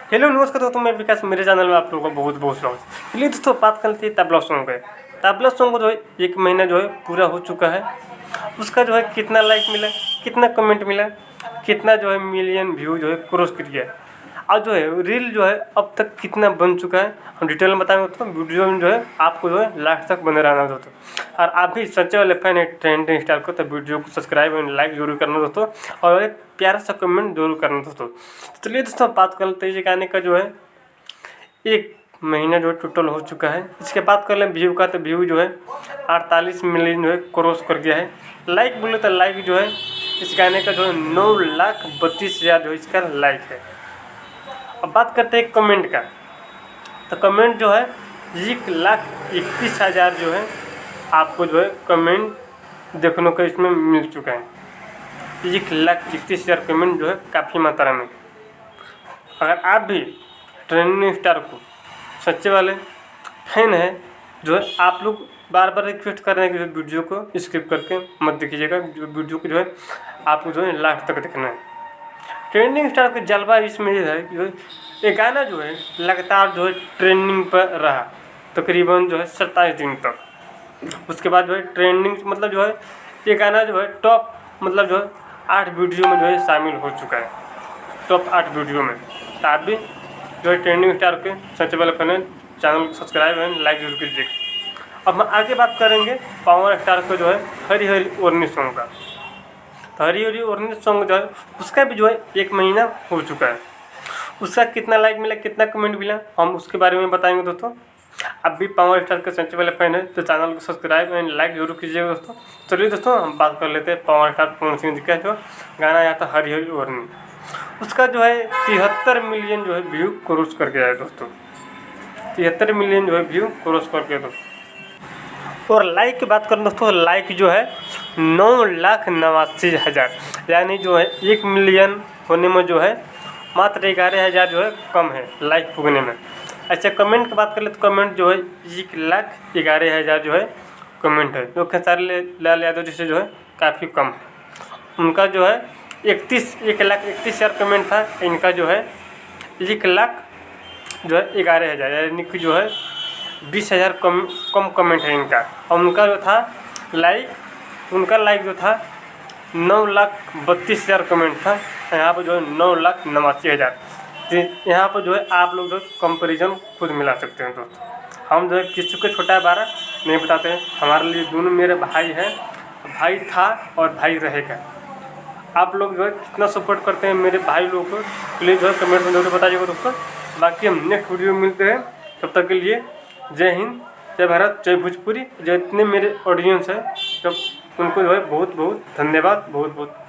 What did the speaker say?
Hello नमस्कार दोस्तों, मैं विकास, मेरे चैनल में आप लोगों का बहुत बहुत स्वागत है। चलिए दोस्तों, बात करते हैं तबला सॉन्ग पे। तबला सॉन्ग को जो है 1 महीना जो है पूरा हो चुका है। उसका जो है कितना लाइक मिला, कितना कमेंट मिला, कितना जो है मिलियन व्यू जो है क्रॉस कर गया, और जो है रील जो है अब तक कितना बन चुका है, हम डिटेल में बताएंगे दोस्तों। वीडियो में जो है आपको जो है लास्ट तक बने रहना दोस्तों। और आप भी सच्चे वाले फैन है ट्रेंडिंग स्टार को, तो वीडियो को सब्सक्राइब और लाइक जरूर करना दोस्तों, और एक प्यारा सा कमेंट जरूर करना दोस्तों। चलिए दोस्तों, बात करते हैं गाने का जो है 1 महीना जो टोटल हो चुका है। इसके बाद कर लें व्यू का, तो व्यू जो है 48 मिलियन जो है क्रॉस कर गया है। लाइक बोले तो लाइक जो है इस गाने का जो है 9,32,000 जो है इसका लाइक है। अब बात करते हैं कमेंट का, तो कमेंट जो है 1,31,000 जो है आपको जो है कमेंट देखने को इसमें मिल चुका है। 1,31,000 कमेंट जो है काफ़ी मात्रा में। अगर आप भी ट्रेंडिंग स्टार को सच्चे वाले फैन है जो है, आप लोग बार बार रिक्वेस्ट कर रहे हैं कि वीडियो को स्किप करके मत देखिएगा, वीडियो को जो है आपको जो है लास्ट तक देखना है। ट्रेंडिंग स्टार का जलवा इसमें ये है कि ये गाना जो है लगातार जो है ट्रेंडिंग पर रहा तकरीबन जो है 27 दिन तक। उसके बाद जो है ट्रेंडिंग मतलब जो है ये गाना जो है टॉप मतलब जो है 8 वीडियो में जो है शामिल हो चुका है, टॉप 8 वीडियो में। तो आप भी जो है ट्रेंडिंग स्टार के सबसे पहले अपने चैनल को सब्सक्राइब एंड लाइक जरूर कीजिएगा। अब हम आगे बात करेंगे पावर स्टार को जो है हरी हरी ओढ़नी सॉन्ग का। तो हरी हरी ओढ़नी सॉन्ग जो है उसका भी जो है 1 महीना हो चुका है। उसका कितना लाइक मिला, कितना कमेंट मिला, हम उसके बारे में बताएंगे दोस्तों। अब भी पावर स्टार के सबसे पहले फैन है तो चैनल को सब्सक्राइब एंड लाइक जरूर कीजिएगा दोस्तों। चलिए दोस्तों, हम बात कर लेते हैं पावर स्टार पवन सिंह जी का जो गाना आया था हरी हरी ओढ़नी। उसका जो है 73 मिलियन जो है व्यू क्रॉस कर गया है दोस्तों। 73 मिलियन जो है व्यू क्रॉस कर गया दोस्तों। और लाइक की बात करें दोस्तों, लाइक जो है 9,89,000, यानी जो है 1 मिलियन होने में जो है मात्र 11,000 जो है कम है लाइक पुगने में। अच्छा, कमेंट की बात कर ले तो कमेंट जो है 1,11,000 जो है कमेंट है, जो खेसारी लाल यादव जी से जो है काफ़ी कम है। उनका जो है 1,31,000 कमेंट था, इनका जो है 1,00,000 जो है 11,000, यानी कि जो है 20,000 कम कमेंट है इनका। और उनका जो था लाइक, उनका लाइक जो था 9,32,000 कमेंट था, यहाँ पर जो है 9,89,000। यहाँ पर जो है आप लोग जो कंपैरिजन खुद मिला सकते हैं दोस्तों। हम जो है किसी को छोटा बड़ा नहीं बताते हैं, हमारे लिए दोनों मेरे भाई हैं, भाई था और भाई रहेगा। आप लोग जो है कितना सपोर्ट करते हैं मेरे भाई लोगों को, प्लीज़ जो है कमेंट में जरूर बताइएगा दोस्तों। बाकी हम नेक्स्ट वीडियो में मिलते हैं, तब तक के लिए जय हिंद, जय भारत, जय भोजपुरी। जितने मेरे ऑडियंस है सब उनको जो है बहुत बहुत धन्यवाद, बहुत बहुत